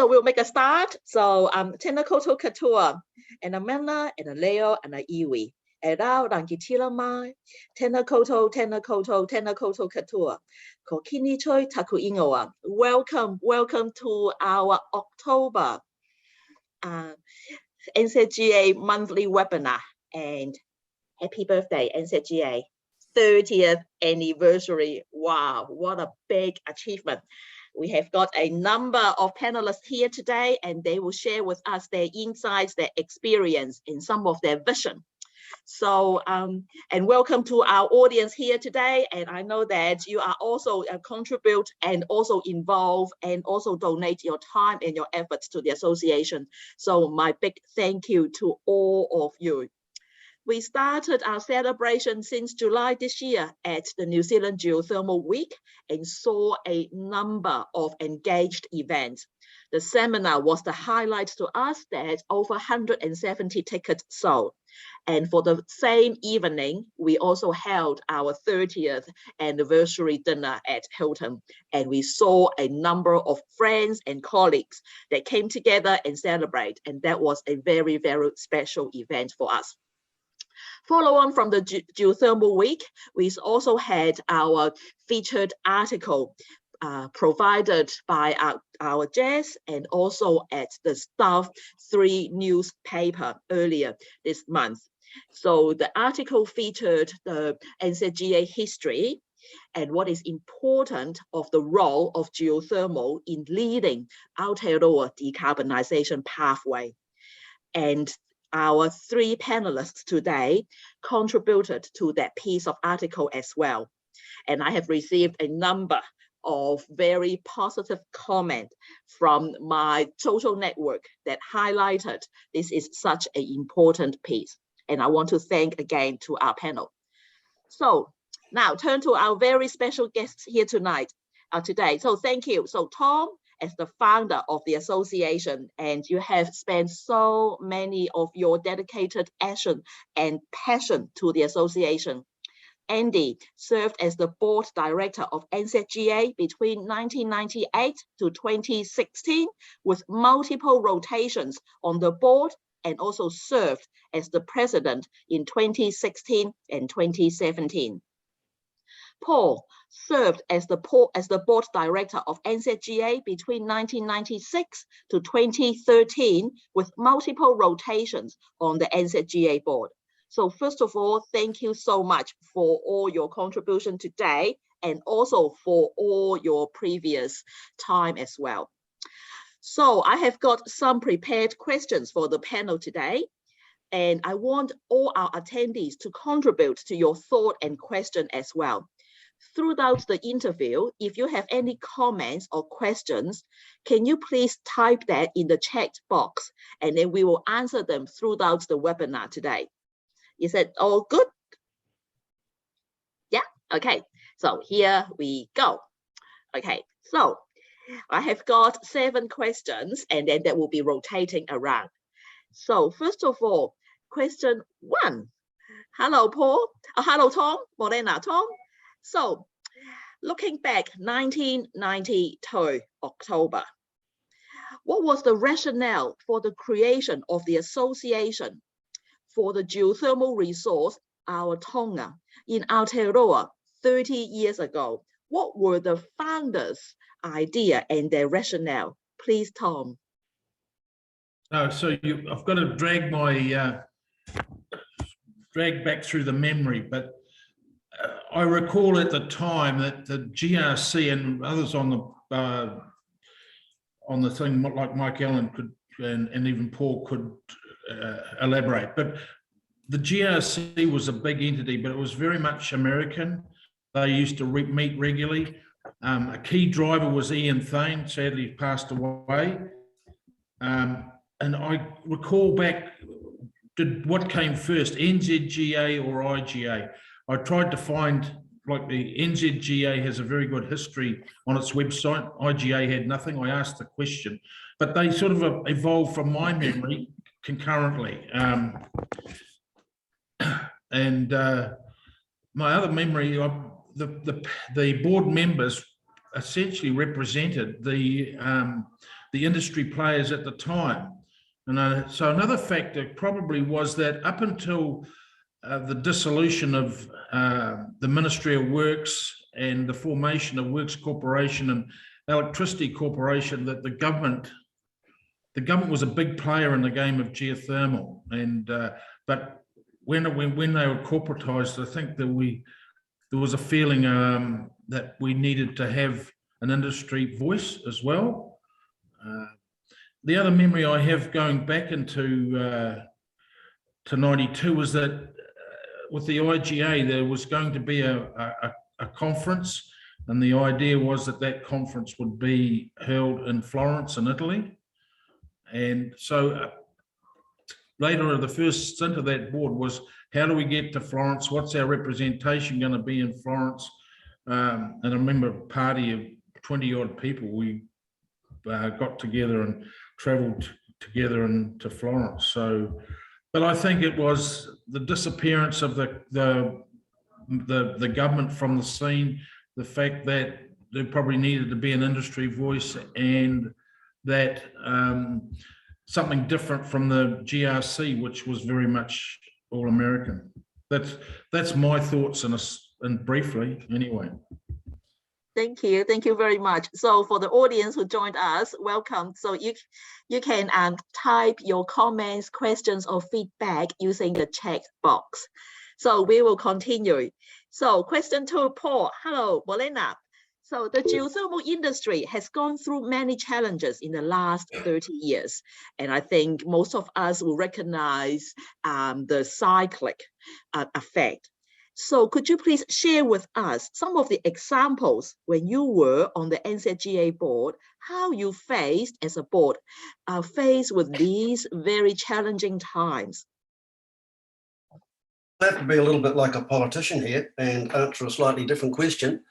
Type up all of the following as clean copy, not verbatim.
So we'll make a start. So tēnā koutou katoa, and a mena, and a leo, and a iwi. E rau rangi tira mai, tēnā koutou katoa. Ko kini toi taku ingoa. Welcome to our October NZGA monthly webinar. And happy birthday, NZGA. 30th anniversary. Wow, what a big achievement. We have got a number of panelists here today, and they will share with us their insights, their experience, and some of their vision. So, and welcome to our audience here today. And I know that you are also contribute and also involve and also donate your time and your efforts to the association. So my big thank you to all of you. We started our celebration since July this year at the New Zealand Geothermal Week and saw a number of engaged events. The seminar was the highlight to us that over 170 tickets sold. And for the same evening, we also held our 30th anniversary dinner at Hilton. And we saw a number of friends and colleagues that came together and celebrate. And that was a very, very special event for us. Follow on from the Geothermal Week, we also had our featured article provided by our Jazz and also at the Staff 3 newspaper earlier this month. So the article featured the NZGA history and what is important of the role of geothermal in leading Aotearoa decarbonisation pathway. And our 3 panelists today contributed to that piece of article as well. And I have received a number of very positive comments from my social network that highlighted this is such an important piece. And I want to thank again to our panel. So now turn to our very special guests here tonight, today. So thank you. So Tom, as the founder of the association, and you have spent so many of your dedicated action and passion to the association. Andy served as the board director of NZGA between 1998 to 2016 with multiple rotations on the board, and also served as the president in 2016 and 2017. Paul served as the board director of NZGA between 1996 to 2013 with multiple rotations on the NZGA board. So first of all, thank you so much for all your contribution today and also for all your previous time as well. So I have got some prepared questions for the panel today. And I want all our attendees to contribute to your thought and question as well. Throughout the interview, if you have any comments or questions, can you please type that in the chat box, and then we will answer them throughout the webinar today. Is that all good? Yeah, okay. So here we go. Okay, so I have got 7 questions, and then that will be rotating around. So first of all, question 1. Hello, Paul. Hello, Tom. Morena, Tom. So, looking back 1992 October, what was the rationale for the creation of the association for the geothermal resource, our Taonga, in Aotearoa 30 years ago? What were the founders' idea and their rationale? Please, Tom. So I've got to drag my drag back through the memory, but I recall at the time that the GRC and others on the thing, like Mike Allen could and even Paul could elaborate. But the GRC was a big entity, but it was very much American. They used to meet regularly. A key driver was Ian Thane, sadly passed away. And I recall back, what came first, NZGA or IGA? I tried to find, like, the NZGA has a very good history on its website. IGA had nothing. I asked the question, but they sort of evolved from my memory concurrently. And my other memory, the board members essentially represented the the industry players at the time. And so another factor probably was that up until the dissolution of the Ministry of Works and the formation of Works Corporation and Electricity Corporation, that the government was a big player in the game of geothermal. And but when they were corporatized, I think that there was a feeling that we needed to have an industry voice as well. The other memory I have going back into to 92 was that with the IGA, there was going to be a conference, and the idea was that conference would be held in Florence in Italy. And so later, the first stint of that board was, how do we get to Florence? What's our representation going to be in Florence? And I remember a party of 20 odd people, we got together and traveled together into Florence. So, but I think it was the disappearance of the government from the scene, the fact that there probably needed to be an industry voice, and that something different from the GRC, which was very much all American. That's my thoughts and briefly anyway. Thank you very much. So for the audience who joined us, welcome. So you can type your comments, questions, or feedback using the chat box. So we will continue. So question 2, Paul. Hello, Bolena. So the geothermal industry has gone through many challenges in the last 30 years. And I think most of us will recognize the cyclic effect. So could you please share with us some of the examples when you were on the NZGA board, how you faced as a board, faced with these very challenging times? I have to be a little bit like a politician here and answer a slightly different question,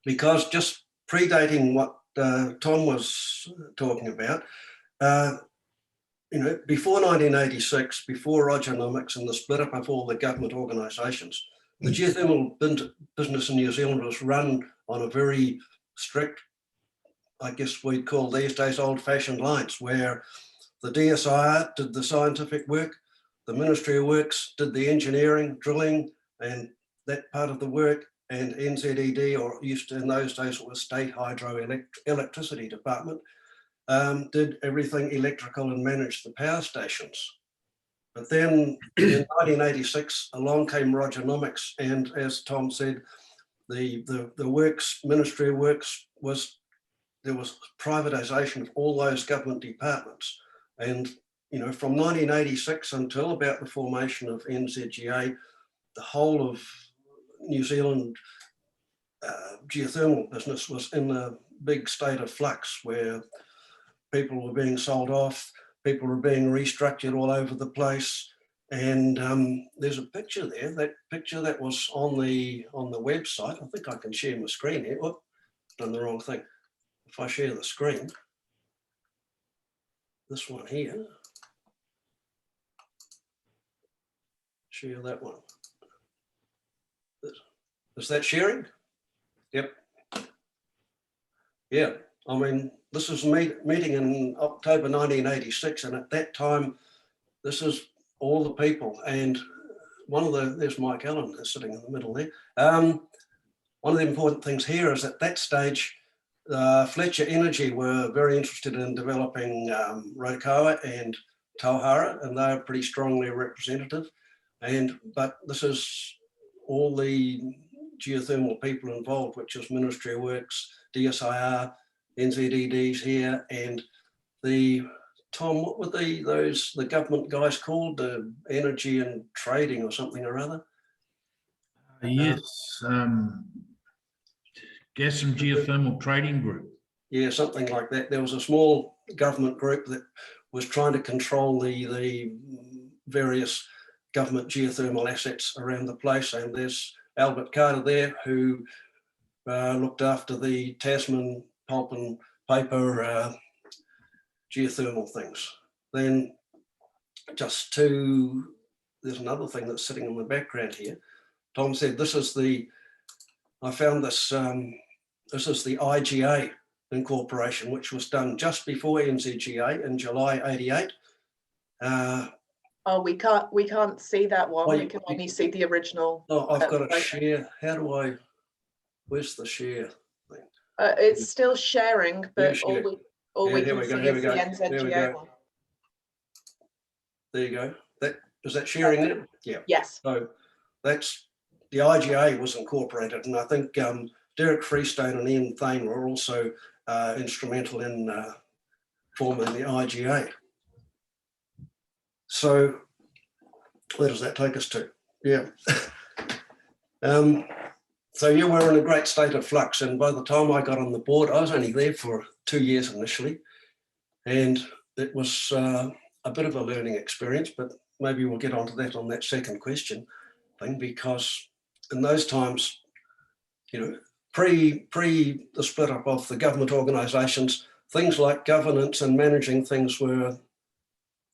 because just predating what Tom was talking about, before 1986, before Rogernomics and the split up of all the government organisations, the geothermal business in New Zealand was run on a very strict, I guess we'd call these days old-fashioned lines, where the DSIR did the scientific work, the Ministry of Works did the engineering, drilling, and that part of the work, and NZED, or used to in those days it was State Hydroelectricity Department, did everything electrical and managed the power stations. But then in 1986, along came Rogernomics, and as Tom said, the Ministry of Works there was privatisation of all those government departments. And from 1986 until about the formation of NZGA, the whole of New Zealand geothermal business was in a big state of flux, where people were being sold off, people were being restructured all over the place. And there's a picture there, that picture that was on the website. I think I can share my screen here. Whoop, done the wrong thing. If I share the screen, this one here, share that one. Is that sharing? Yep. Yeah, I mean, this is meeting in October 1986, and at that time, this is all the people. And there's Mike Allen sitting in the middle there. One of the important things here is at that stage, Fletcher Energy were very interested in developing Rokaua and Tauhara, and they're pretty strongly representative. But this is all the geothermal people involved, which is Ministry of Works, DSIR, NZEDs here, and Tom, what were the government guys called? The Energy and Trading or something or other? Yes, Gas and Geothermal Trading Group. Yeah, something like that. There was a small government group that was trying to control the various government geothermal assets around the place, and there's Albert Carter there, who looked after the Tasman pulp and paper geothermal things. Then there's another thing that's sitting in the background here. Tom said this is I found this, this is the IGA incorporation, which was done just before NZGA in July '88. Oh, we can't see that one. Oh, We can only see the original. Oh, I've got a photo. share. How do I? Where's the share thing? It's still sharing, but share. we Here can we go, see here we is go, the here we NZGA go. one. There you go. Is that sharing there? Yeah. Yes. So that's the IGA was incorporated, and I think Derek Freestone and Ian Thane were also instrumental in forming the IGA. So where does that take us to? Yeah. So yeah, we're in a great state of flux, and by the time I got on the board, I was only there for 2 years initially, and it was a bit of a learning experience, but maybe we'll get onto that on that second question thing, because in those times, you know, pre the split up of the government organisations, things like governance and managing things were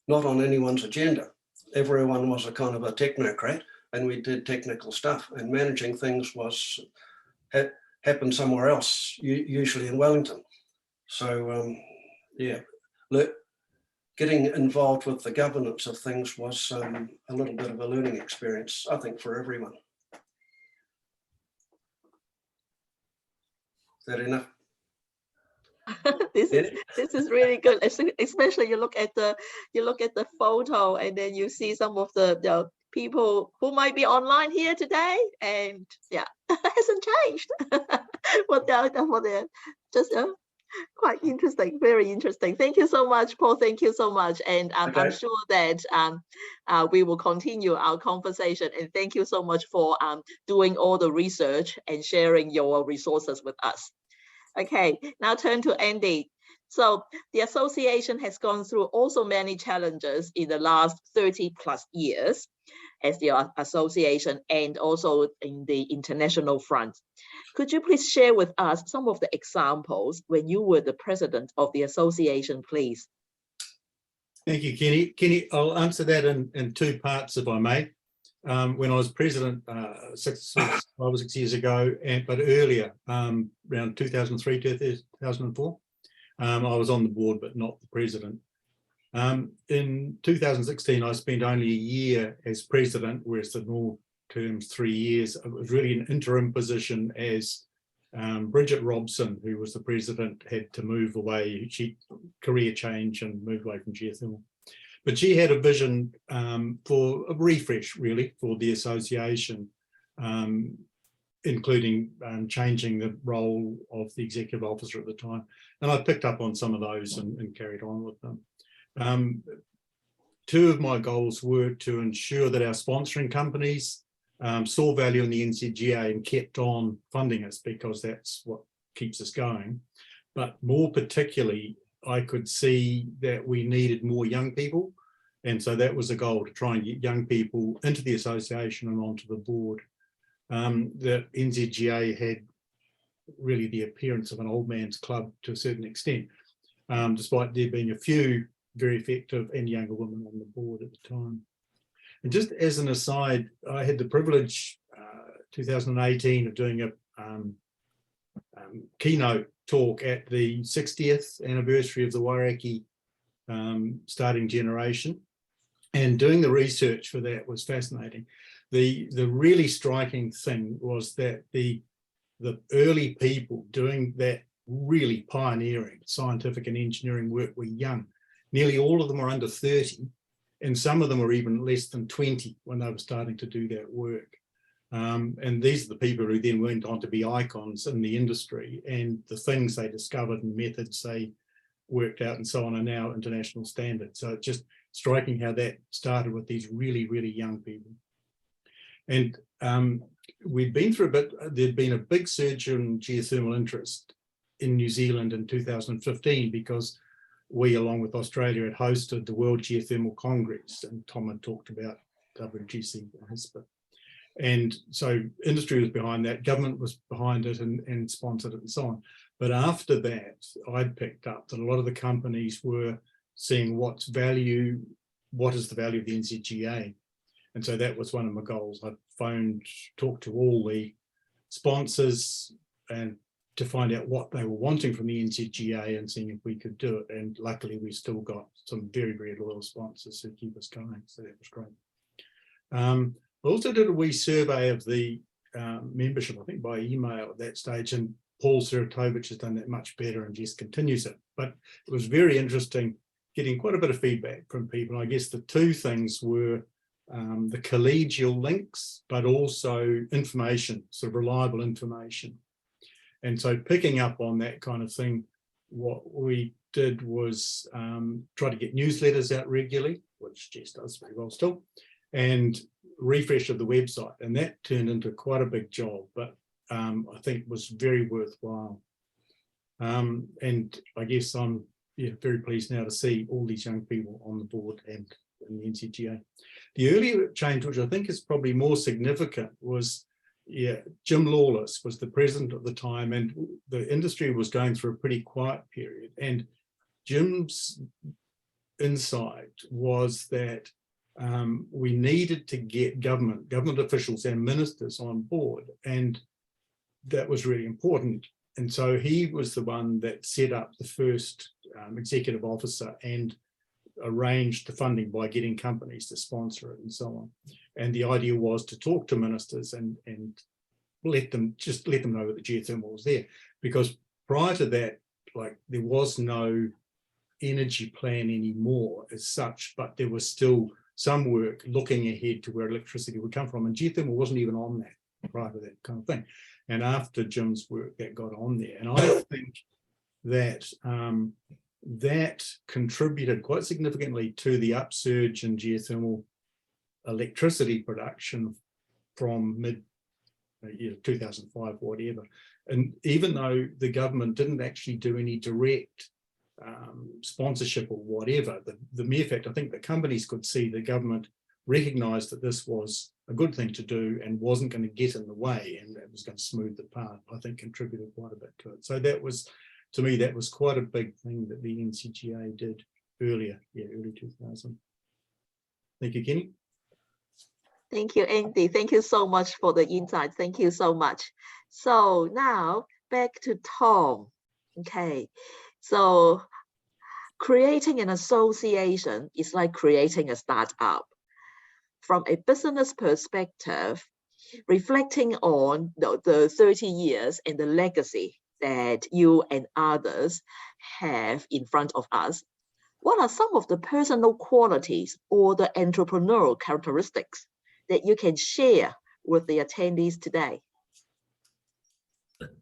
not on anyone's agenda. Everyone was a kind of a technocrat, and we did technical stuff, and managing things was happened somewhere else, usually in Wellington. So yeah, getting involved with the governance of things was a little bit of a learning experience, I think, for everyone. Is that enough? This is really good, especially you look at the photo, and then you see some of the people who might be online here today, and yeah, it hasn't changed. what they're just quite interesting, very interesting. Thank you so much, Paul. Thank you so much, and Okay. I'm sure that we will continue our conversation. And thank you so much for doing all the research and sharing your resources with us. Okay, now turn to Andy. So the association has gone through also many challenges in the last 30 plus years as the association, and also in the international front. Could you please share with us some of the examples when you were the president of the association, please? Thank you, Kenny. Kenny, I'll answer that in two parts, if I may. When I was president 5 or 6 years ago, but earlier, around 2003, 2004, I was on the board, but not the president. In 2016, I spent only a year as president, whereas the normal term's 3 years. It was really an interim position as Bridget Robson, who was the president, had to move away. She career change and moved away from geothermal. But she had a vision for a refresh, really, for the association, including changing the role of the executive officer at the time. And I picked up on some of those and carried on with them. Two of my goals were to ensure that our sponsoring companies saw value in the NZGA and kept on funding us, because that's what keeps us going. But more particularly, I could see that we needed more young people. And so that was a goal, to try and get young people into the association and onto the board. The NZGA had really the appearance of an old man's club to a certain extent, despite there being a few very effective and younger women on the board at the time. And just as an aside, I had the privilege, 2018, of doing a keynote talk at the 60th anniversary of the Wairaki starting generation. And doing the research for that was fascinating. The really striking thing was that the early people doing that really pioneering scientific and engineering work were young. Nearly all of them were under 30, and some of them were even less than 20 when they were starting to do that work. And these are the people who then went on to be icons in the industry, and the things they discovered and methods they worked out and so on are now international standards. So it's just striking how that started with these really, really young people. And we'd been through a bit, there'd been a big surge in geothermal interest in New Zealand in 2015, because we, along with Australia, had hosted the World Geothermal Congress, and Tom had talked about WGC. And so industry was behind that, government was behind it and sponsored it and so on. But after that, I'd picked up that a lot of the companies were seeing what is the value of the NZGA. And so that was one of my goals. I talked to all the sponsors and to find out what they were wanting from the NZGA and seeing if we could do it. And luckily, we still got some very, very loyal sponsors who keep us going. So that was great. I also did a wee survey of the membership, I think by email at that stage, and Paul Siratovich has done that much better and just continues it. But it was very interesting getting quite a bit of feedback from people. I guess the two things were the collegial links, but also information, sort of reliable information. And so picking up on that kind of thing, what we did was try to get newsletters out regularly, which Jess does very well still, and refresh of the website. And that turned into quite a big job, but I think was very worthwhile. And I guess I'm very pleased now to see all these young people on the board and in the NZGA. The earlier change, which I think is probably more significant, was Jim Lawless was the president at the time, and the industry was going through a pretty quiet period. And Jim's insight was that we needed to get government officials and ministers on board, and that was really important. And so he was the one that set up the first executive officer and arranged the funding by getting companies to sponsor it and so on. And the idea was to talk to ministers and let them know that the geothermal was there, because prior to that, like, there was no energy plan anymore as such, but there was still some work looking ahead to where electricity would come from, and geothermal wasn't even on that prior to that kind of thing. And after Jim's work, that got on there. And I think that that contributed quite significantly to the upsurge in geothermal electricity production from mid 2005, whatever. And even though the government didn't actually do any direct sponsorship or whatever, the mere fact, I think the companies could see the government recognised that this was a good thing to do and wasn't going to get in the way, and it was going to smooth the path, I think contributed quite a bit to it. So that was, to me, that was quite a big thing that the NZGA did early 2000. Thank you, Kenny. Thank you, Andy. Thank you so much for the insights. Thank you so much. So now back to Tom. Okay, so creating an association is like creating a startup. From a business perspective, reflecting on the 30 years and the legacy that you and others have in front of us, what are some of the personal qualities or the entrepreneurial characteristics that you can share with the attendees today?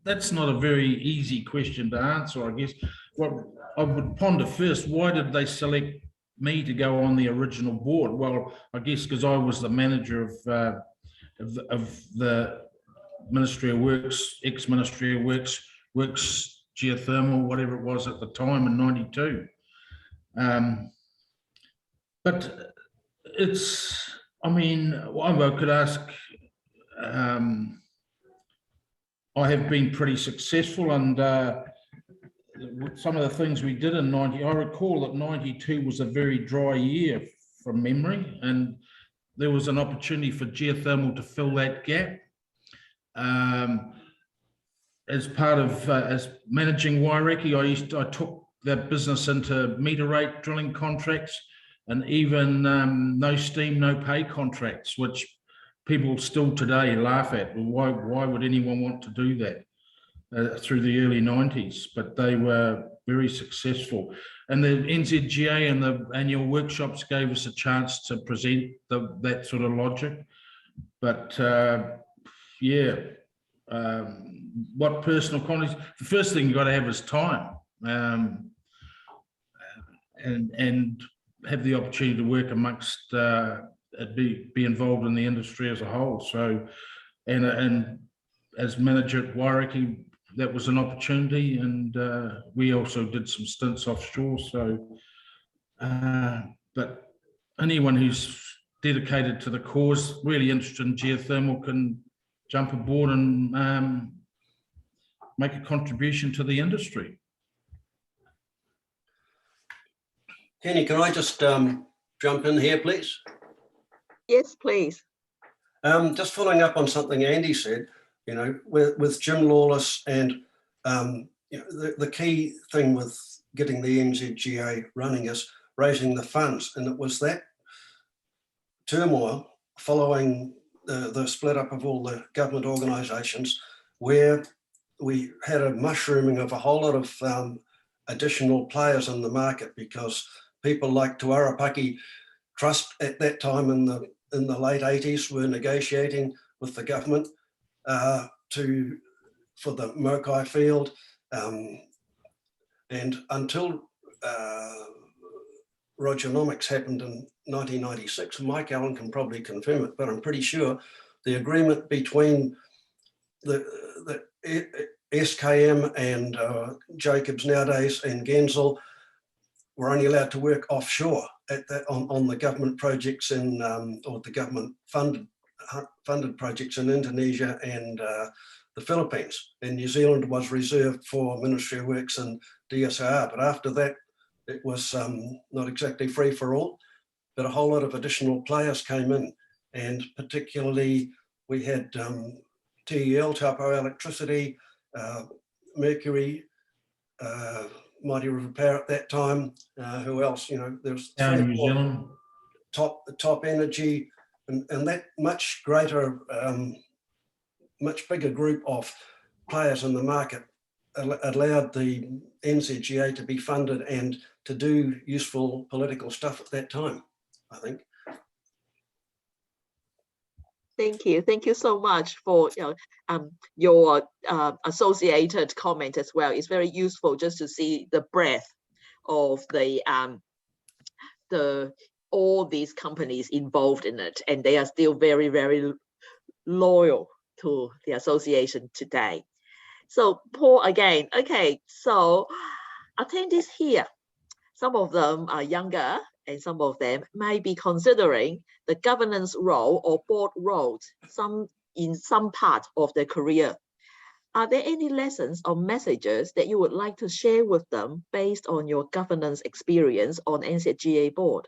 That's not a very easy question to answer, I guess. What I would ponder first, why did they select me to go on the original board? Well, I guess because I was the manager of the Ministry of Works, ex-Ministry of Works Geothermal, whatever it was at the time in '92. But it's, I mean, I could ask, I have been pretty successful, and some of the things we did in I recall that '92 was a very dry year from memory, and there was an opportunity for geothermal to fill that gap. As part of as managing Waireki, I took that business into meter rate drilling contracts, and even no steam, no pay contracts, which people still today laugh at. Why would anyone want to do that? Through the early 90s, but they were very successful. And the NZGA and the annual workshops gave us a chance to present that sort of logic. But what personal qualities? The first thing you've got to have is time, and have the opportunity to work amongst, be involved in the industry as a whole. So, and as manager at Waireki, that was an opportunity, and we also did some stints offshore. So, but anyone who's dedicated to the cause, really interested in geothermal, can jump aboard and make a contribution to the industry. Kenny, can I just jump in here, please? Yes, please. Just following up on something Andy said, you know, with Jim Lawless and The key thing with getting the NZGA running is raising the funds, and it was that turmoil following the split up of all the government organisations where we had a mushrooming of a whole lot of additional players in the market, because people like Te Arapaki Trust at that time in the late 80s were negotiating with the government for the Mokai field, and until Rogernomics happened in 1996. Mike Allen can probably confirm it, but I'm pretty sure the agreement between the SKM and Jacobs nowadays and Gensel were only allowed to work offshore on the government projects in, or the government funded projects in Indonesia and the Philippines. And New Zealand was reserved for Ministry of Works and DSR. But after that, it was not exactly free for all, but a whole lot of additional players came in. And particularly we had TEL, Taupo Electricity, Mercury, Mighty River Power at that time. Who else? You know, there's New Zealand. Top Energy, and that much greater, much bigger group of players in the market allowed the NZGA to be funded and to do useful political stuff at that time, I think. Thank you. Thank you so much for your associated comment as well. It's very useful just to see the breadth of all these companies involved in it, and they are still very, very loyal to the association today. So Paul again, okay, so attendees here, some of them are younger and some of them may be considering the governance role or board roles in some part of their career. Are there any lessons or messages that you would like to share with them based on your governance experience on NZGA board?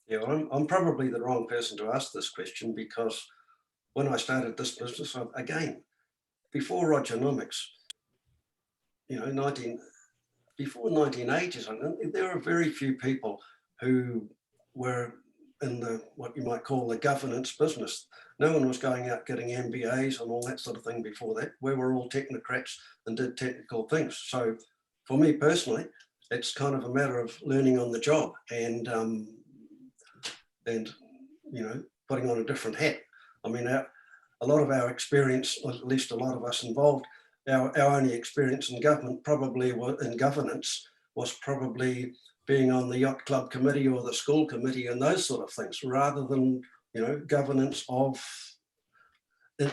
Yeah, well, I'm probably the wrong person to ask this question, because when I started this business, again, before Rogernomics, you know, before 1980s, there were very few people who were in what you might call the governance business. No one was going out getting MBAs and all that sort of thing before that. We were all technocrats and did technical things. So for me personally, it's kind of a matter of learning on the job and you know, putting on a different hat. I mean, a lot of our experience, or at least a lot of us involved, our only experience in government governance was probably being on the yacht club committee or the school committee and those sort of things, rather than, you know, governance of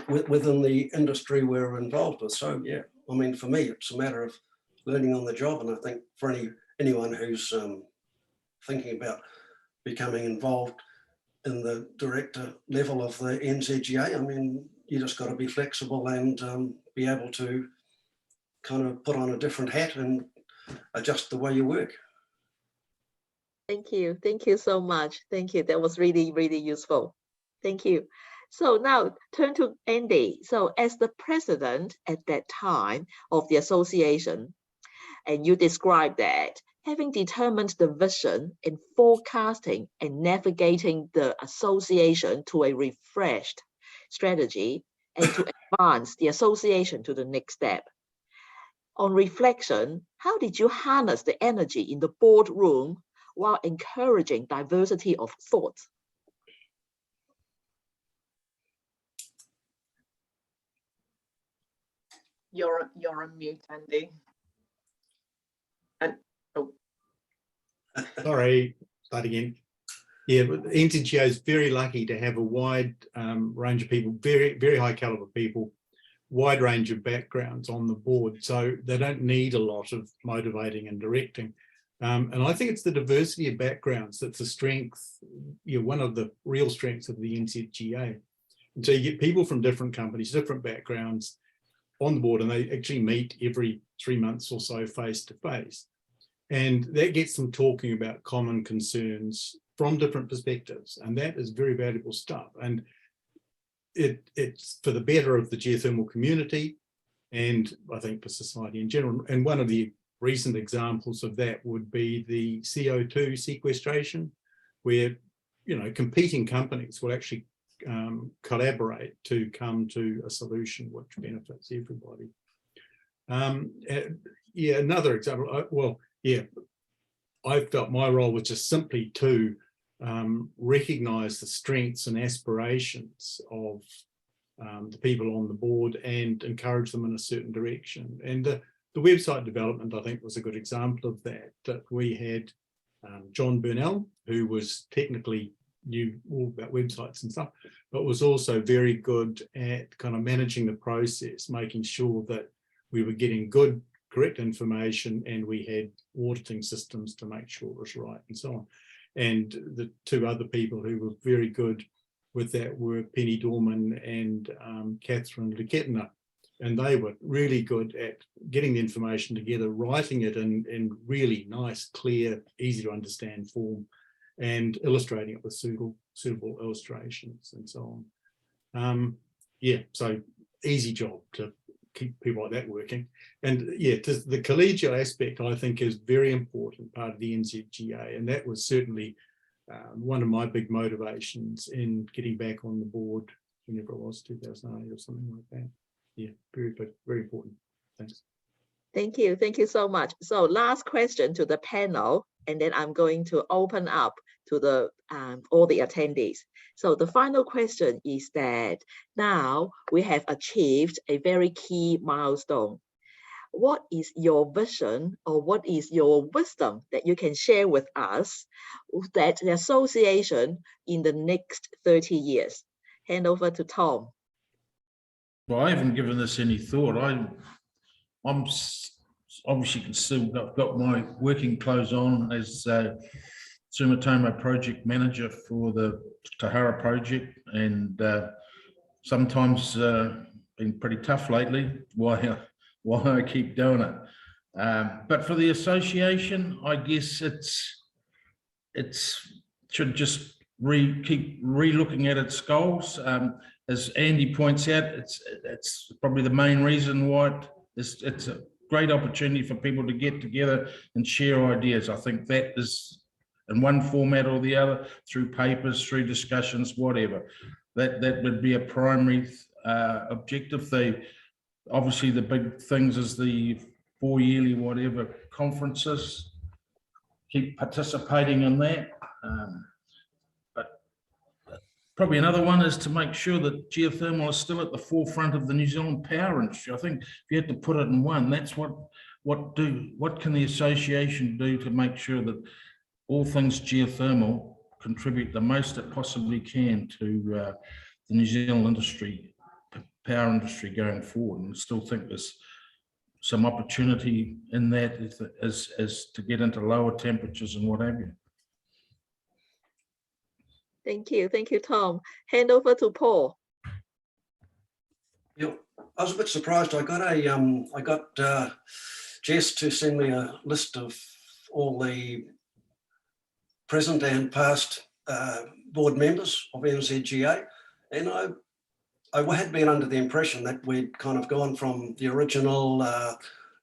within the industry we're involved with. So yeah, I mean, for me, it's a matter of learning on the job. And I think for anyone who's thinking about becoming involved in the director level of the NZGA, I mean, you just got to be flexible and be able to kind of put on a different hat and adjust the way you work. Thank you. Thank you so much. Thank you. That was really, really useful. Thank you. So now turn to Andy. So as the president at that time of the association, and you described that having determined the vision in forecasting and navigating the association to a refreshed strategy and to advance the association to the next step. On reflection, how did you harness the energy in the boardroom while encouraging diversity of thought? You're on mute, Andy. And Sorry, start again. Yeah, but NZGA is very lucky to have a wide range of people, very, very high caliber people, wide range of backgrounds on the board. So they don't need a lot of motivating and directing. And I think it's the diversity of backgrounds that's a strength, you know, one of the real strengths of the NZGA. And so you get people from different companies, different backgrounds on the board, and they actually meet every 3 months or so face to face. And that gets them talking about common concerns from different perspectives. And that is very valuable stuff. And it's for the better of the geothermal community. and I think for society in general. And one of the recent examples of that would be the CO2 sequestration, where, you know, competing companies will actually collaborate to come to a solution which benefits everybody. Yeah, another example, I felt my role was just simply to recognise the strengths and aspirations of the people on the board and encourage them in a certain direction. And the website development, I think, was a good example of that. That we had John Burnell, who was technically knew all about websites and stuff, but was also very good at kind of managing the process, making sure that we were getting good, correct information, and we had auditing systems to make sure it was right and so on. And the two other people who were very good with that were Penny Dorman and Catherine Leketner. And they were really good at getting the information together, writing it in really nice, clear, easy to understand form, and illustrating it with suitable illustrations and so on. Yeah, so easy job to keep people like that working. And yeah, the collegial aspect, I think, is very important part of the NZGA, and that was certainly one of my big motivations in getting back on the board whenever it was, 2008 or something like that. Yeah, very important. Thanks. Thank you so much. So last question to the panel, and then I'm going to open up to the all the attendees. So the final question is that now we have achieved a very key milestone. What is your vision, or what is your wisdom that you can share with us that the association in the next 30 years? Hand over to Tom. Well, I haven't given this any thought. I'm obviously can still got my working clothes on as Sumitomo project manager for the Tahara project, and sometimes been pretty tough lately. Why I keep doing it. But for the association, I guess it's should just keep re-looking at its goals. As Andy points out, it's probably the main reason why it's a great opportunity for people to get together and share ideas. I think that is in one format or the other, through papers, through discussions, whatever. That would be a primary objective. Obviously the big things is the 4 yearly whatever conferences. Keep participating in that. But probably another one is to make sure that geothermal is still at the forefront of the New Zealand power industry. I think if you had to put it in one, that's what can the association do to make sure that all things geothermal contribute the most it possibly can to the New Zealand industry, power industry going forward. And I still think there's some opportunity in that as to get into lower temperatures and what have you. Thank you, Tom. Hand over to Paul. Yeah, I was a bit surprised. I got Jess to send me a list of all the present and past board members of NZGA, and I had been under the impression that we'd kind of gone from the original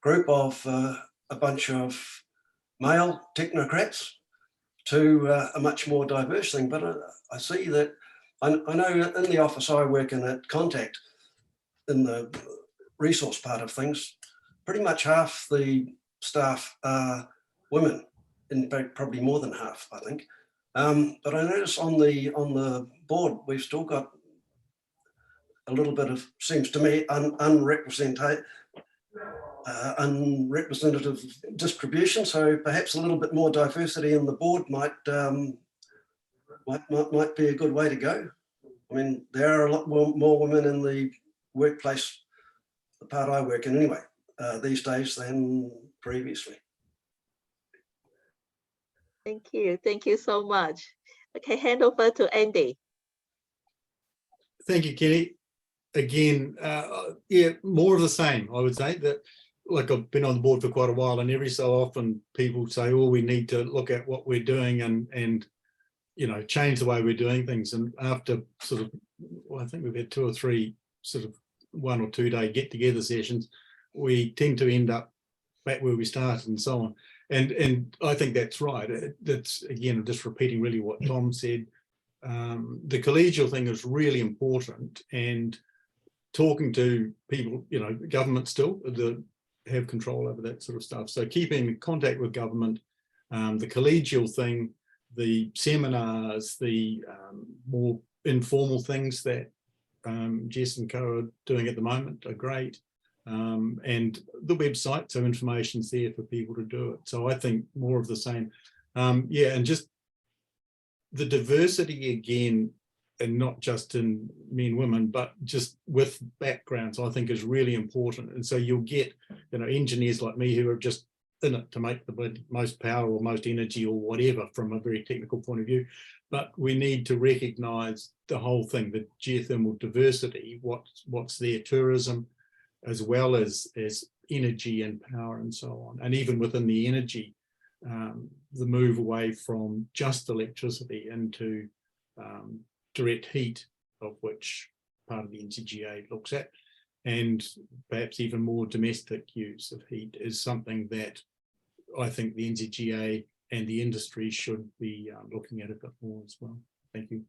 group of a bunch of male technocrats to a much more diverse thing. But I see that, I know in the office I work in at Contact, in the resource part of things, pretty much half the staff are women, in fact probably more than half, I think. But I notice on the board we've still got a little bit of, seems to me, unrepresentative distribution. So perhaps a little bit more diversity in the board might be a good way to go. I mean, there are a lot more women in the workplace, the part I work in anyway, these days than previously. Thank you so much. Okay, hand over to Andy. Thank you, Kenny. Again, yeah, more of the same, I would say. That, like, I've been on the board for quite a while, and every so often people say, oh, we need to look at what we're doing and you know, change the way we're doing things. And after sort of, well, I think we've had 2 or 3 sort of 1 or 2 day get together sessions, we tend to end up back where we started and so on. And I think that's right. That's, again, just repeating really what Tom said. The collegial thing is really important, and talking to people, you know, government still have control over that sort of stuff. So keeping in contact with government, the collegial thing, the seminars, the more informal things that Jess and Co are doing at the moment are great. And the website, so information's there for people to do it. So I think more of the same. Yeah, and just the diversity again, and not just in men, women, but just with backgrounds, I think is really important. And so you'll get, you know, engineers like me who are just in it to make the most power or most energy or whatever from a very technical point of view. But we need to recognise the whole thing, the geothermal diversity, what's there, tourism, as well as energy and power and so on. And even within the energy, the move away from just electricity into direct heat, of which part of the NZGA looks at, and perhaps even more domestic use of heat is something that I think the NZGA and the industry should be looking at a bit more as well. Thank you.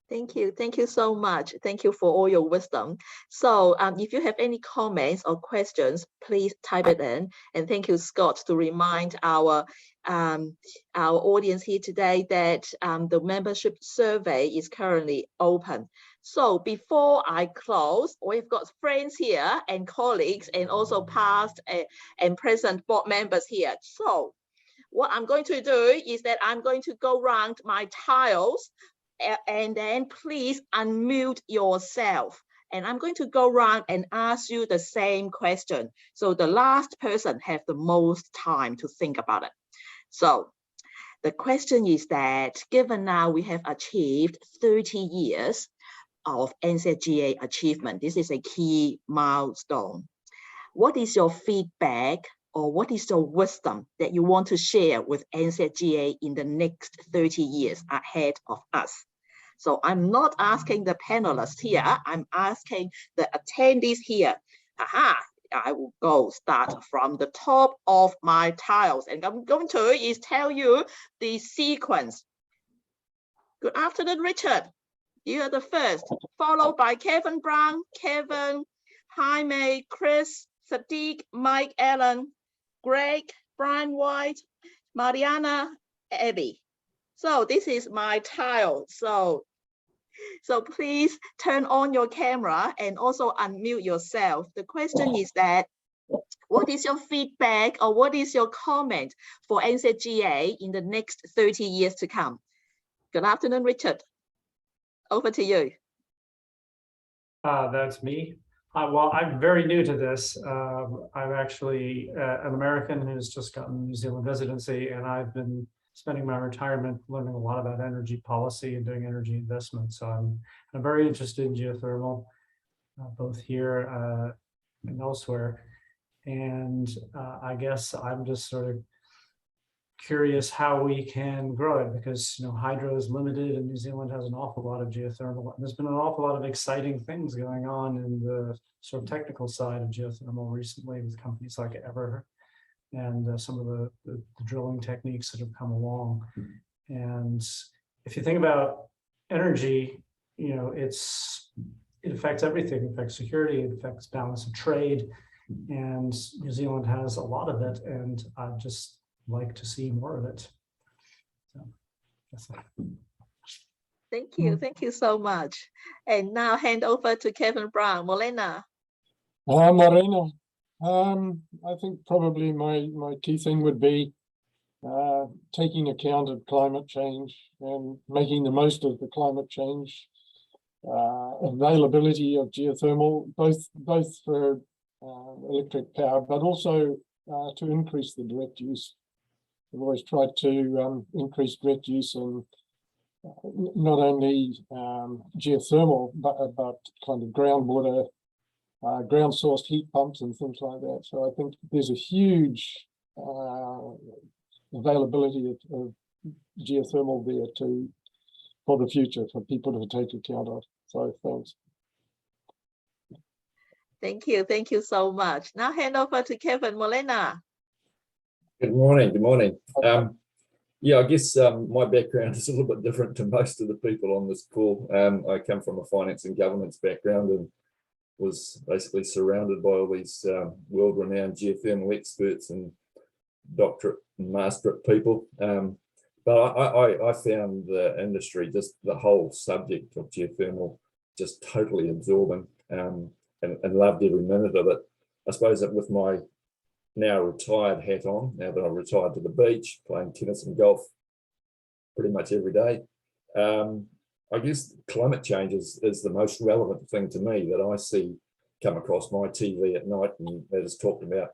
Thank you. Thank you so much. Thank you for all your wisdom. So if you have any comments or questions, please type it in. And thank you, Scott, to remind our audience here today that the membership survey is currently open. So before I close, we've got friends here and colleagues and also past and present board members here. So what I'm going to do is that I'm going to go around my tiles, and then please unmute yourself. And I'm going to go around and ask you the same question. So the last person have the most time to think about it. So the question is that given now we have achieved 30 years of NZGA achievement, this is a key milestone. What is your feedback or what is your wisdom that you want to share with NZGA in the next 30 years ahead of us? So I'm not asking the panelists here, I'm asking the attendees here. Aha, I will go start from the top of my tiles, and I'm going to is tell you the sequence. Good afternoon, Richard. You are the first, followed by Kevin Brown, Kevin, Jaime, Chris, Sadiq, Mike Allen, Greg, Brian White, Mariana, Abby. So this is my tile. So please turn on your camera and also unmute yourself. The question is that, what is your feedback or what is your comment for NZGA in the next 30 years to come? Good afternoon, Richard. Over to you. That's me. Well, I'm very new to this. I'm actually an American who's just gotten New Zealand residency, and I've been spending my retirement learning a lot about energy policy and doing energy investment. So I'm very interested in geothermal, both here and elsewhere. And I guess I'm just sort of curious how we can grow it, because hydro is limited and New Zealand has an awful lot of geothermal, and there's been an awful lot of exciting things going on in the sort of technical side of geothermal recently with companies like Ever and some of the drilling techniques that have come along. And if you think about energy, it affects everything. It affects security, it affects balance of trade, and New Zealand has a lot of it, and I'd just like to see more of it. So that's it. Thank you so much. And now hand over to Kevin Brown. Morena. Morena. I think probably my key thing would be taking account of climate change and making the most of the climate change, availability of geothermal, both for electric power, but also to increase the direct use. We've always tried to increase direct use in not only geothermal, but kind of groundwater, ground sourced heat pumps and things like that. So I think there's a huge availability of geothermal there for the future for people to take account of. So thanks. Thank you. Thank you so much. Now hand over to Kevin Molina. Good morning. Good morning. Yeah, I guess my background is a little bit different to most of the people on this call. I come from a finance and governance background and was basically surrounded by all these world-renowned geothermal experts and doctorate and masterate people. But I found the industry, just the whole subject of geothermal, just totally absorbing, and loved every minute of it. I suppose that with my now retired hat on, now that I'm retired to the beach, playing tennis and golf pretty much every day, I guess climate change is the most relevant thing to me that I see come across my TV at night and that is talked about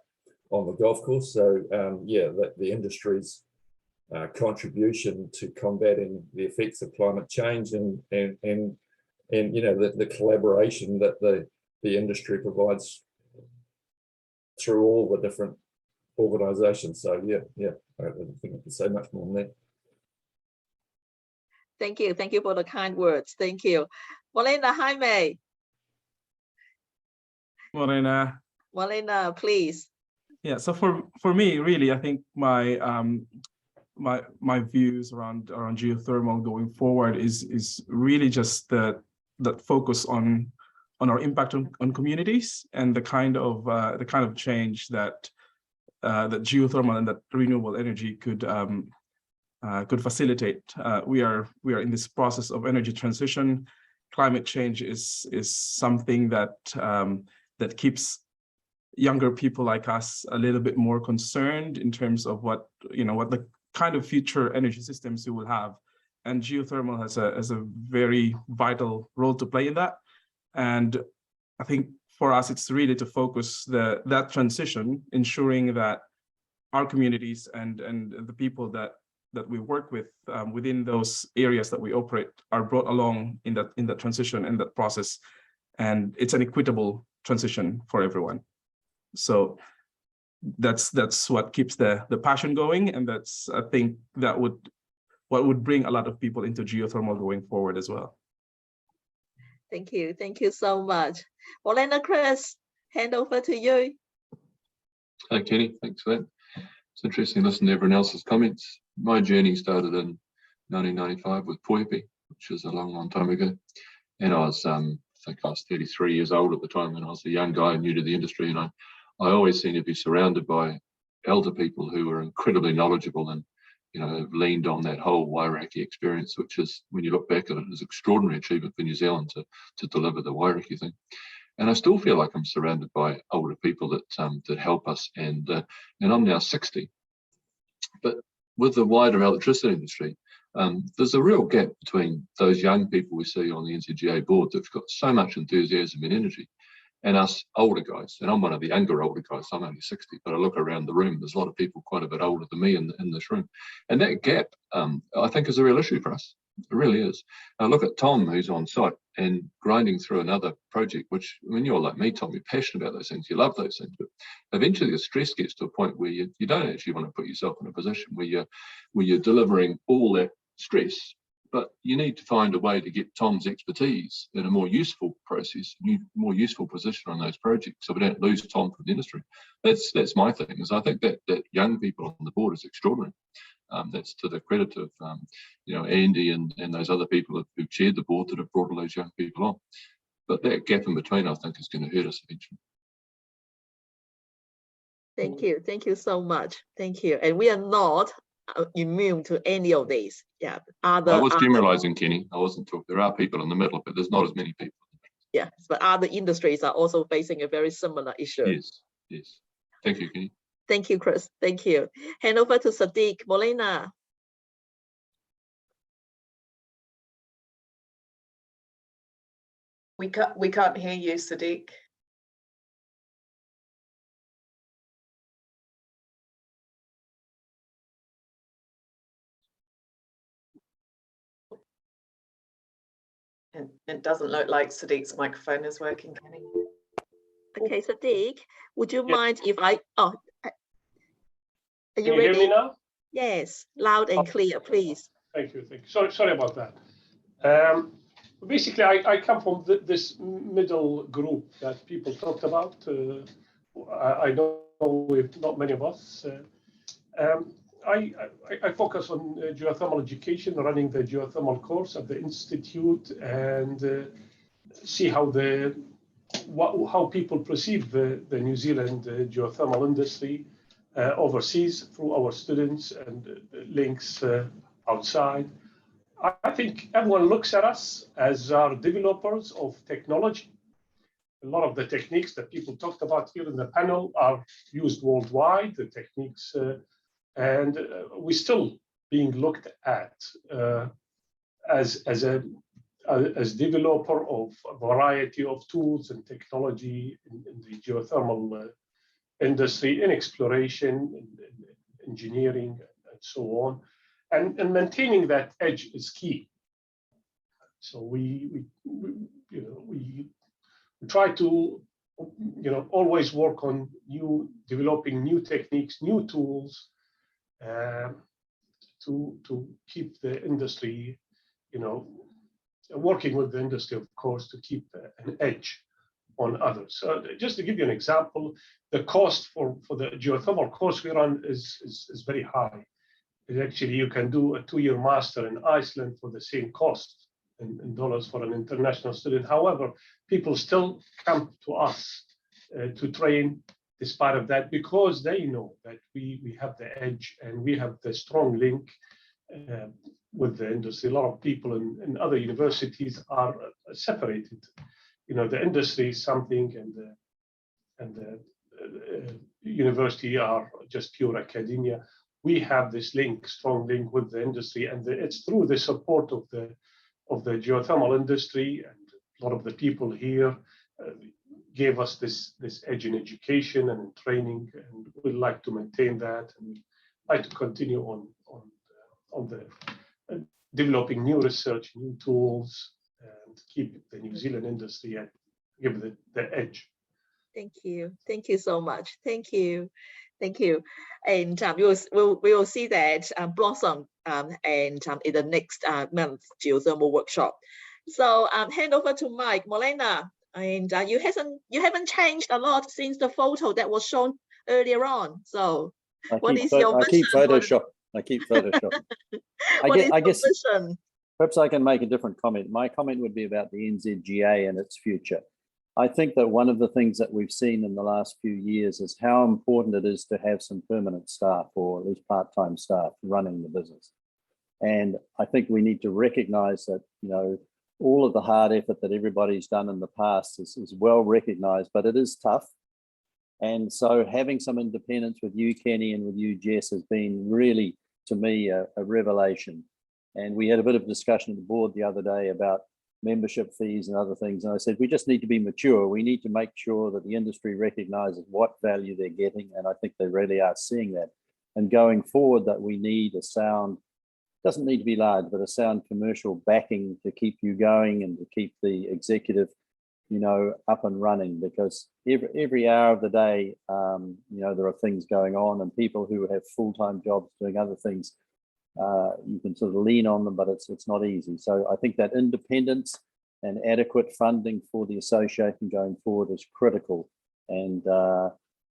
on the golf course. So yeah, the industry's contribution to combating the effects of climate change and you know the collaboration that the industry provides through all the different organizations. So yeah, I don't think I can say much more than that. Thank you. Thank you for the kind words. Thank you. Molina, Jaime. Molina, please. Yeah, so for me, really, I think my my views around geothermal going forward is really just that focus on our impact on communities and the kind of change that that geothermal and that renewable energy could facilitate. We are in this process of energy transition. Climate change is something that that keeps younger people like us a little bit more concerned in terms of what the kind of future energy systems we will have, and geothermal has a very vital role to play in that. And I think for us, it's really to focus that transition, ensuring that our communities and the people that we work with within those areas that we operate are brought along in that transition and that process, and it's an equitable transition for everyone. So that's what keeps the passion going, and that's, I think, what would bring a lot of people into geothermal going forward as well. Thank you. Thank you so much. Molina, Chris, hand over to you. Hi, Kenny. Thanks for that. It's interesting listening to everyone else's comments. My journey started in 1995 with Poipi, which is a long, long time ago. And I was, I think I was 33 years old at the time, and I was a young guy new to the industry. And I always seemed to be surrounded by elder people who were incredibly knowledgeable and, have leaned on that whole Wairaki experience, which is, when you look back at it, is extraordinary achievement for New Zealand to deliver the Wairaki thing. And I still feel like I'm surrounded by older people that help us. And I'm now 60. But with the wider electricity industry, there's a real gap between those young people we see on the NZGA board that've got so much enthusiasm and energy, and us older guys. And I'm one of the younger older guys. I'm only 60, but I look around the room, there's a lot of people quite a bit older than me in this room. And that gap, I think, is a real issue for us. It really is. Now look at Tom, who's on site and grinding through another project, which, when you're like me, Tom, you're passionate about those things, you love those things, but eventually the stress gets to a point where you don't actually want to put yourself in a position where you're delivering all that stress. But you need to find a way to get Tom's expertise in a more useful process, more useful position on those projects, so we don't lose Tom from the industry. That's my thing. Is I think that young people on the board is extraordinary. That's to the credit of Andy and those other people who chaired the board that have brought all those young people on. But that gap in between, I think, is going to hurt us eventually. Thank you. Thank you so much. Thank you. And we are not immune to any of these. Yeah. I was generalizing, Kenny. I wasn't talking. There are people in the middle, but there's not as many people. Yes, but other industries are also facing a very similar issue. Yes, yes. Thank you, Kenny. Thank you, Chris. Thank you. Hand over to Sadiq. Molina. We can't hear you, Sadiq. And it doesn't look like Sadiq's microphone is working, Kenny. Okay, Sadiq, would you mind if are you ready? Hear me now? Yes, loud and clear, please. Thank you. Sorry about that. basically, I come from this middle group that people talked about. I know not many of us. I focus on geothermal education, running the geothermal course at the institute, and see how people perceive the New Zealand geothermal industry overseas through our students and links outside. I think everyone looks at us as our developers of technology. A lot of the techniques that people talked about here in the panel are used worldwide, the techniques, and we're still being looked at as developer of a variety of tools and technology in the geothermal industry, in exploration, in engineering, and so on. And maintaining that edge is key. So we try to always work on developing new techniques, new tools, to keep the industry, working with the industry, of course, to keep an edge on others. So just to give you an example, the cost for the geothermal course we run is very high. Actually, you can do a 2-year master in Iceland for the same cost in dollars for an international student. However, people still come to us to train despite of that, because they know that we have the edge and we have the strong link with the industry. A lot of people in other universities are separated. The industry is something, and the university are just pure academia. We have this strong link with the industry, and it's through the support of the geothermal industry, and a lot of the people here gave us this edge in education and in training, and we'd like to maintain that, and we'd like to continue on the developing new research, new tools, and keep the New Zealand industry and give it the edge. Thank you so much. Thank you. And we will see that blossom and in the next month geothermal workshop. So hand over to Mike. Molena, and you haven't changed a lot since the photo that was shown earlier on. So what is your vision? I keep photoshopping. I guess perhaps I can make a different comment. My comment would be about the NZGA and its future. I think that one of the things that we've seen in the last few years is how important it is to have some permanent staff, or at least part-time staff, running the business. And I think we need to recognize that, all of the hard effort that everybody's done in the past is well recognized, but it is tough. And so having some independence with you, Kenny, and with you, Jess, has been really, to me, a revelation. And we had a bit of discussion at the board the other day about membership fees and other things. And I said, we just need to be mature. We need to make sure that the industry recognizes what value they're getting. And I think they really are seeing that. And going forward, that we need a sound, doesn't need to be large, but a sound commercial backing to keep you going and to keep the executive, up and running, because every hour of the day, there are things going on, and people who have full-time jobs doing other things, you can sort of lean on them, but it's not easy. So I think that independence and adequate funding for the association going forward is critical, and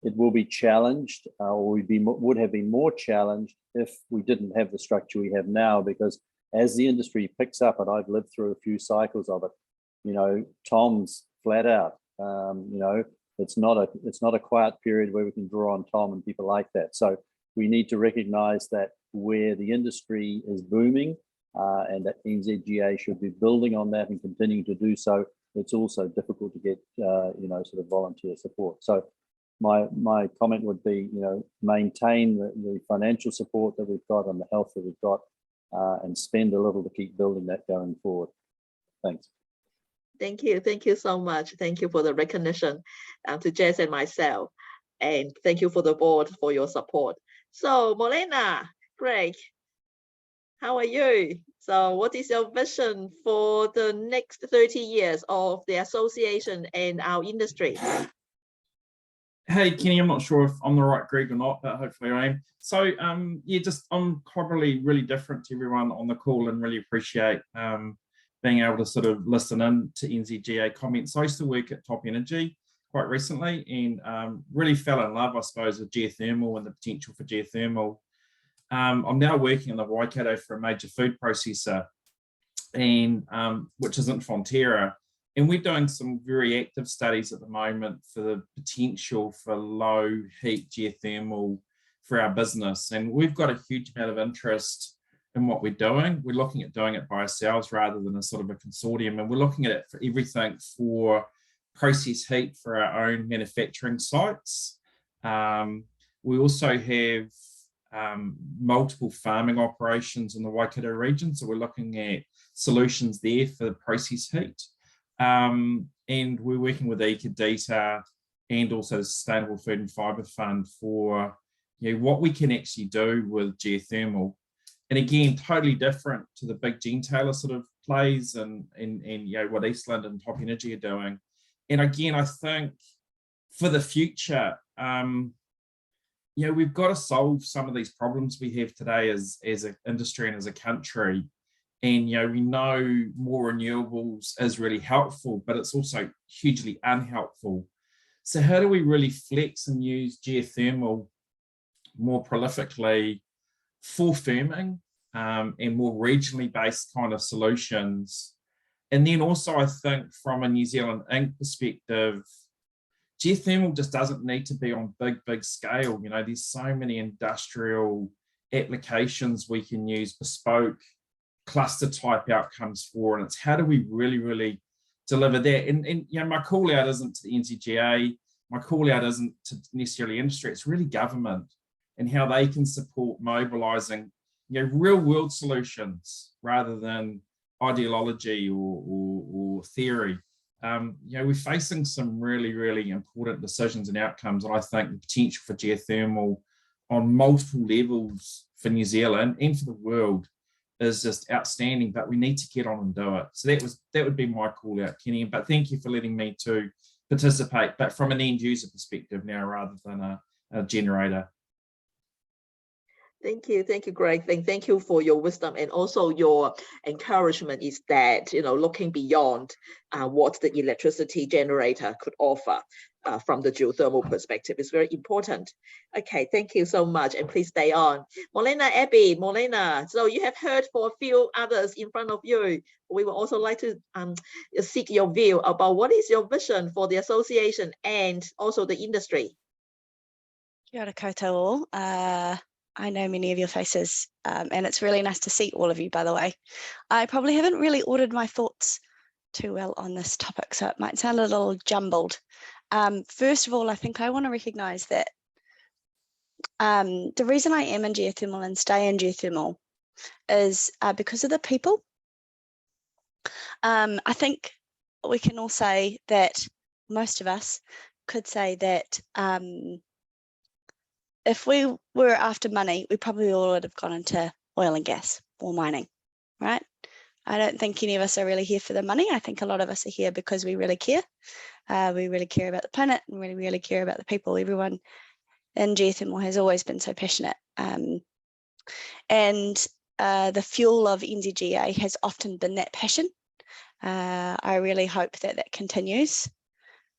it will be challenged, or would have been more challenged if we didn't have the structure we have now, because as the industry picks up, and I've lived through a few cycles of it, Tom's flat out. It's not a quiet period where we can draw on Tom and people like that. So we need to recognize that where the industry is booming, and that NZGA should be building on that and continuing to do so, it's also difficult to get, sort of volunteer support. So my comment would be, maintain the financial support that we've got and the health that we've got, and spend a little to keep building that going forward. Thanks. Thank you so much. Thank you for the recognition to Jess and myself, and thank you for the board for your support. So Molena, Greg, how are you? So what is your vision for the next 30 years of the association and our industry? Hey, Kenny, I'm not sure if I'm the right Greg or not, but hopefully I am. So I'm probably really different to everyone on the call, and really appreciate being able to sort of listen in to NZGA comments. I used to work at Top Energy quite recently and really fell in love, I suppose, with geothermal and the potential for geothermal. I'm now working in the Waikato for a major food processor, and which isn't Fonterra. And we're doing some very active studies at the moment for the potential for low heat geothermal for our business. And we've got a huge amount of interest in what we're doing. We're looking at doing it by ourselves rather than a sort of a consortium. And we're looking at it for everything for process heat for our own manufacturing sites. We also have multiple farming operations in the Waikato region. So we're looking at solutions there for process heat. And we're working with Data and also the Sustainable Food and Fibre Fund for what we can actually do with geothermal. And again, totally different to the big gentailer sort of plays and what Eastland and Top Energy are doing. And again, I think for the future, we've got to solve some of these problems we have today as an industry and as a country. And we know more renewables is really helpful, but it's also hugely unhelpful. So how do we really flex and use geothermal more prolifically for firming and more regionally based kind of solutions? And then also, I think from a New Zealand Inc. perspective, geothermal just doesn't need to be on big scale. There's so many industrial applications we can use bespoke cluster type outcomes for, and it's how do we really deliver that? And my call out isn't to the NZGA, my call out isn't to necessarily industry, it's really government and how they can support mobilizing real world solutions rather than ideology or theory. We're facing some really important decisions and outcomes, and I think the potential for geothermal on multiple levels for New Zealand and for the world is just outstanding, but we need to get on and do it. So that would be my call out, Kenny. But thank you for letting me to participate, but from an end user perspective now rather than a generator. Thank you, Greg. Thank you for your wisdom, and also your encouragement is that looking beyond what the electricity generator could offer from the geothermal perspective is very important. Okay, thank you so much, and please stay on. Molena, so you have heard for a few others in front of you. We would also like to seek your view about what is your vision for the association and also the industry. Kia ora koutou all. I know many of your faces, and it's really nice to see all of you, by the way. I probably haven't really ordered my thoughts too well on this topic, so it might sound a little jumbled. First of all, I think I want to recognise that the reason I am in geothermal and stay in geothermal is because of the people. I think we can all say that most of us could say that if we were after money, we probably all would have gone into oil and gas or mining, right? I don't think any of us are really here for the money. I think a lot of us are here because we really care. We really care about the planet and we really care about the people. Everyone in geothermal has always been so passionate. And the fuel of NZGA has often been that passion. I really hope that that continues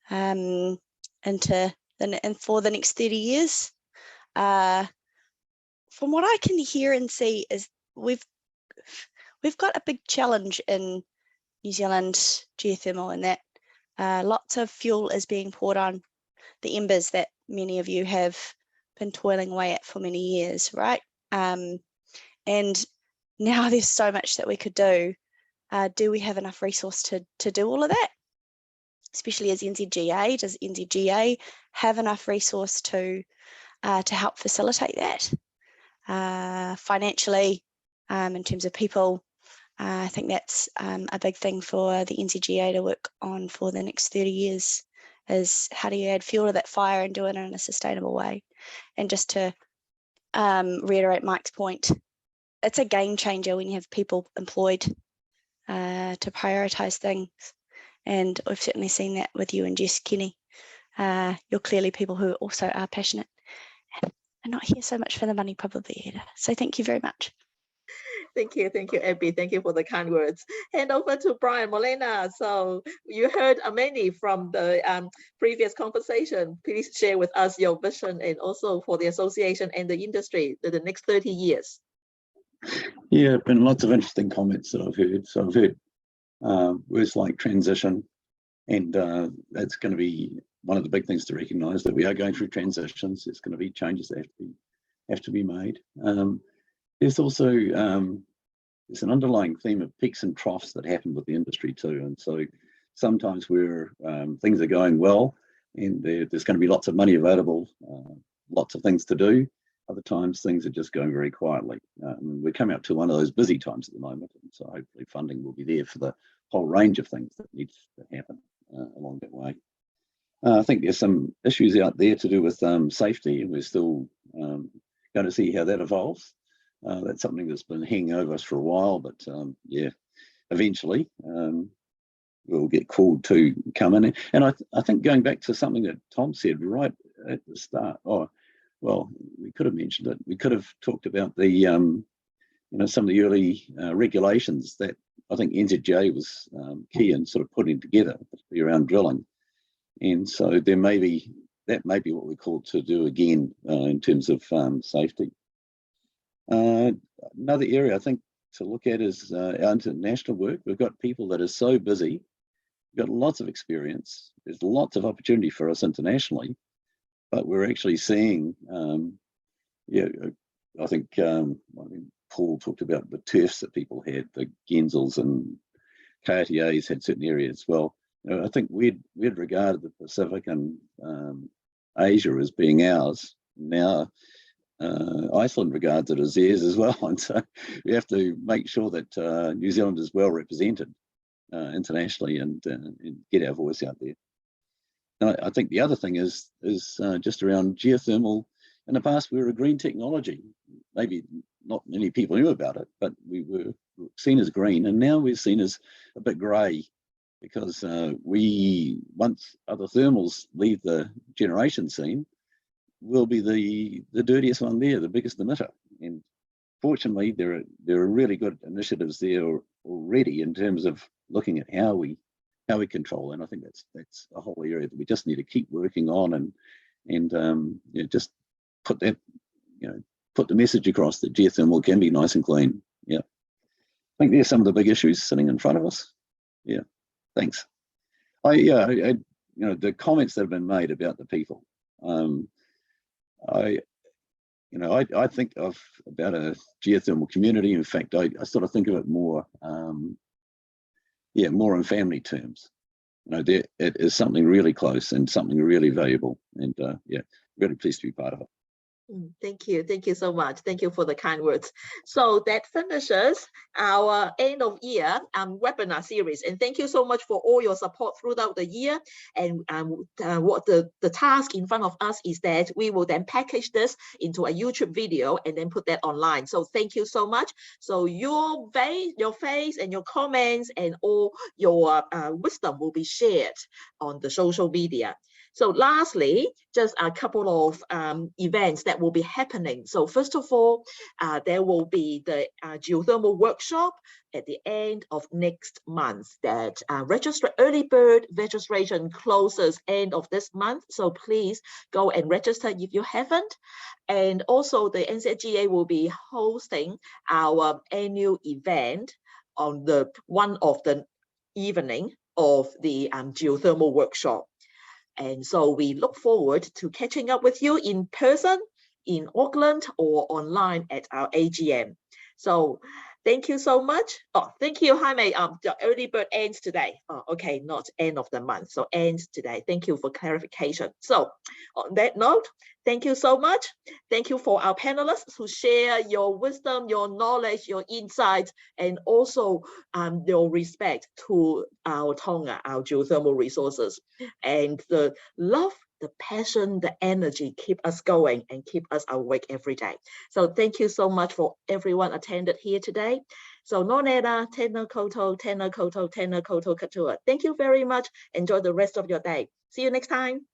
and for the next 30 years. From what I can hear and see is we've got a big challenge in New Zealand geothermal in that lots of fuel is being poured on the embers that many of you have been toiling away at for many years, right? And now there's so much that we could do. Do we have enough resource to do all of that? Especially as NZGA, does NZGA have enough resource to help facilitate that financially, in terms of people? I think that's a big thing for the NZGA to work on for the next 30 years is how do you add fuel to that fire and do it in a sustainable way? And just to reiterate Mike's point, it's a game changer when you have people employed to prioritise things. And we've certainly seen that with you and Jess, Kenny. You're clearly people who also are passionate and not here so much for the money probably either. So thank you very much. Thank you, Abby. Thank you for the kind words. Hand over to Brian Molina. So you heard many from the previous conversation. Please share with us your vision and also for the association and the industry the next 30 years. Yeah, been lots of interesting comments that I've heard. So I've heard words like transition, and that's going to be one of the big things to recognise, that we are going through transitions. There's going to be changes that have to be made. There's also there's an underlying theme of peaks and troughs that happen with the industry too, and so sometimes where things are going well and there's going to be lots of money available, lots of things to do. Other times things are just going very quietly. We're coming up to one of those busy times at the moment, and so hopefully funding will be there for the whole range of things that needs to happen along that way. I think there's some issues out there to do with safety, and we're still going to see how that evolves. That's something that's been hanging over us for a while, but yeah, eventually we'll get called to come in. And I think going back to something that Tom said right at the start, well, we could have mentioned it. We could have talked about the, some of the early regulations that I think NZGA was key in sort of putting together, particularly around drilling. And so that may be what we're called to do again in terms of safety. Another area I think to look at is our international work. We've got people that are so busy, we've got lots of experience. There's lots of opportunity for us internationally, but we're actually seeing, I think Paul talked about the turfs that people had, the Genzels and KRTAs had certain areas as well. I think we'd regarded the Pacific and Asia as being ours. Now Iceland regards it as theirs as well, and so we have to make sure that New Zealand is well represented internationally and get our voice out there. And I think the other thing is just around geothermal. In the past, we were a green technology. Maybe not many people knew about it, but we were seen as green, and now we're seen as a bit grey, because once other thermals leave the generation scene, we'll be the dirtiest one there, the biggest emitter. And fortunately, there are really good initiatives there already in terms of looking at how we control. And I think that's a whole area that we just need to keep working on and just put that, put the message across that geothermal can be nice and clean. Yeah, I think there's some of the big issues sitting in front of us. Yeah, thanks. The comments that have been made about the people. I think about a geothermal community. In fact, I sort of think of it more, more in family terms. It is something really close and something really valuable, and really pleased to be part of it. Thank you so much. Thank you for the kind words. So that finishes our end of year webinar series, and thank you so much for all your support throughout the year. And what the task in front of us is that we will then package this into a YouTube video and then put that online. So thank you so much. So your face and your comments and all your wisdom will be shared on the social media. So lastly, just a couple of events that will be happening. So first of all, there will be the geothermal workshop at the end of next month. That early bird registration closes end of this month. So please go and register if you haven't. And also the NZGA will be hosting our annual event on one of the evening of the geothermal workshop. And so we look forward to catching up with you in person in Auckland or online at our AGM. So thank you so much. Oh, thank you, Jaime. The early bird ends today. Oh, okay, not end of the month, so ends today. Thank you for clarification. So on that note, thank you so much. Thank you for our panelists who share your wisdom, your knowledge, your insights, and also your respect to our Taonga, our geothermal resources. And the love, the passion, the energy keep us going and keep us awake every day. So thank you so much for everyone attended here today. So nō tēnā koutou, tēnā koutou, tēnā koutou katoa. Thank you very much. Enjoy the rest of your day. See you next time.